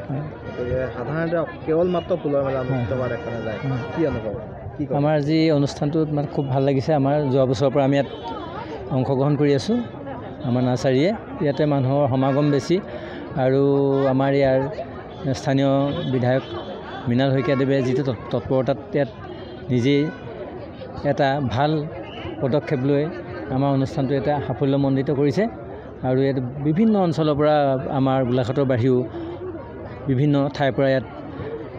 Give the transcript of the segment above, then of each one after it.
সাধাৰণতে কেৱল মাত্ৰ ফুলৰ মেলা অনুষ্ঠিত হোৱা দেখা নাযায়, কি অনুভৱ? আমাৰ আজি অনুষ্ঠানটোত মানে খুব ভাল লাগিছে। আমাৰ যোৱা বছৰৰ পৰা আমি ইয়াত অংশগ্ৰহণ কৰি আছোঁ। আমাৰ নাৰ্চাৰীয়ে ইয়াতে মানুহৰ সমাগম বেছি আৰু আমাৰ ইয়াৰ স্থানীয় বিধায়ক মৃণাল শইকীয়াদেৱে যিটো তৎপৰতাত ইয়াত নিজেই এটা ভাল পদক্ষেপ লৈ আমাৰ অনুষ্ঠানটো এটা সাফল্যমণ্ডিত কৰিছে। আৰু ইয়াত বিভিন্ন অঞ্চলৰ পৰা আমাৰ গোলাঘাটৰ বাহিৰেও বিভিন্ন ঠাইৰ পৰা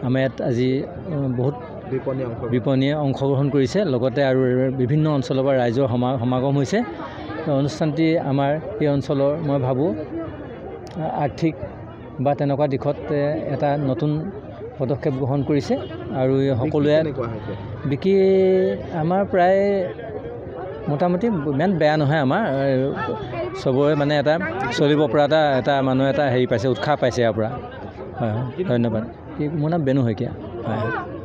আমাৰ ইয়াত আজি বহুত বিপণীয়ে অংশগ্ৰহণ কৰিছে। লগতে আৰু বিভিন্ন অঞ্চলৰ পৰা ৰাইজৰ সমাগম হৈছে। অনুষ্ঠানটি আমাৰ এই অঞ্চলৰ মই ভাবোঁ আৰ্থিক বা তেনেকুৱা দিশত এটা নতুন পদক্ষেপ গ্ৰহণ কৰিছে। আৰু সকলোৱে বিক্ৰী আমাৰ প্ৰায় মোটামুটি ইমান বেয়া নহয়। আমাৰ চবৰে মানে এটা চলিব পৰা এটা মানুহে এটা হেৰি পাইছে, উৎসাহ পাইছে ইয়াৰ পৰা। হয়, ধন্যবাদ। মোৰ নাম বেনু শইকীয়া। হয়।